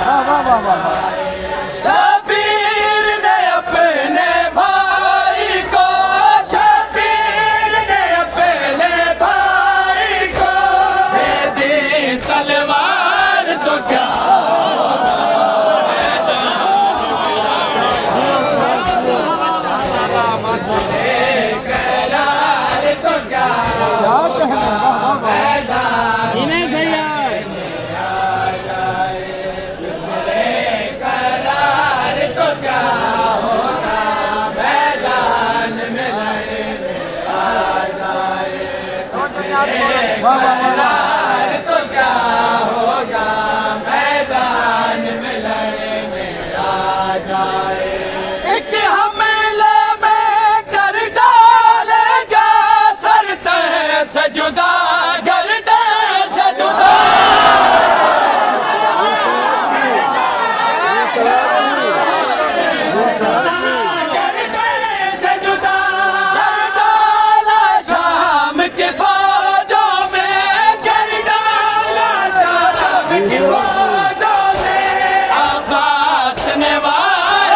वाह वाह वाह वाह शबीर ने अपने भाई को, शबीर ने अपने भाई को दे दी तलवार तो क्या करार तो क्या इन्हें सही है। तो क्या होगा मैदान में लड़ने आ जाए। एक हमले में कर डालेगा सर तह से जुदा, गर्दे से जुदा। गर्दे से जुदा कर डाला शाम के अब्बास ने वार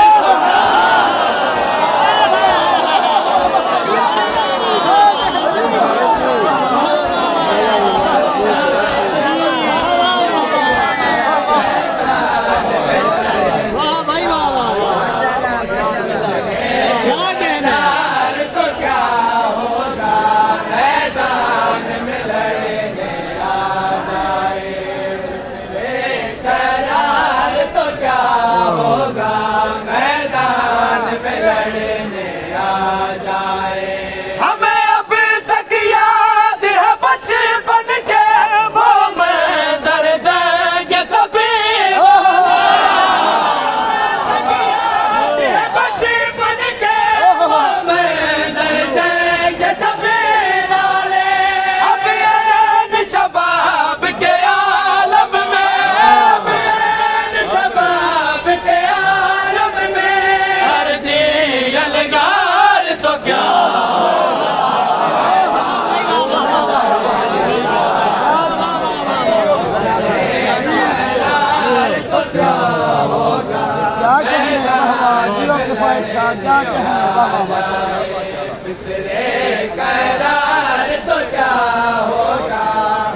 वाह भाई वाह वाह क्या कहना तो क्या होगा मैदान में लड़ने आ जाए। करार तो क्या होगा मैदान में लड़ने आ जाए। हमें अब तक याद है बचपन के वो मंजर जंग सफीर, बचपन के वो मंजर जंग सफीर वाले। अब ये शबाब के आलम में, अब ये शबाब के आलम में हर दी अलगार तो क्या करार तो क्या होगा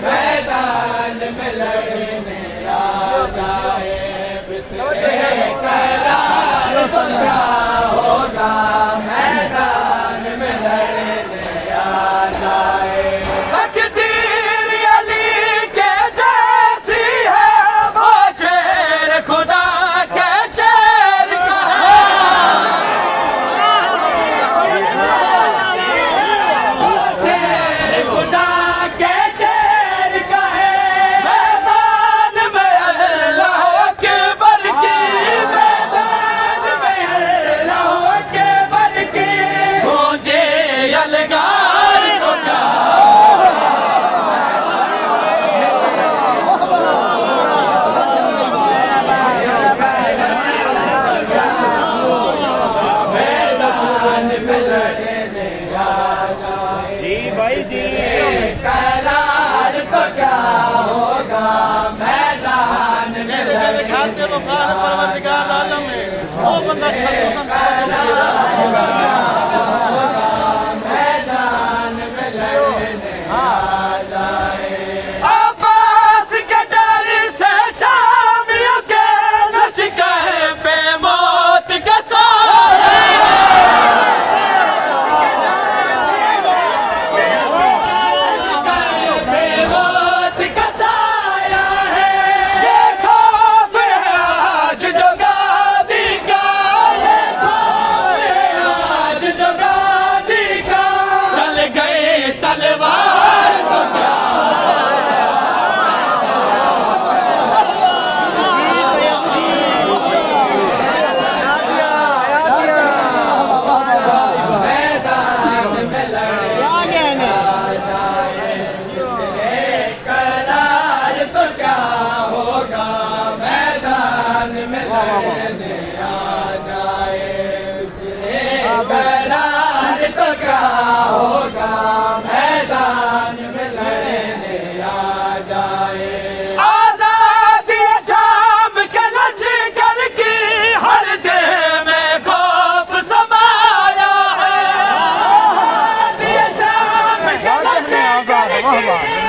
मैदान में लड़ने आ जाए। करार तो क्या होगा मैदान में लड़ने आ जाए। तकदीर अली के जैसी है वो शेर खुदा के शेर का है। शेर खुदा के शेर का है। मैदान में अल्लाह अकबर की, मैदान में अल्लाह अकबर की गूंजे अलगार तो क्या मैदान में लड़ने आ जाए। जी भाई जी करार तो क्या होगा मैदान में लड़ने खाते बुखार परवरदिगार आलम में वो बंदा खसूसन वाह वाह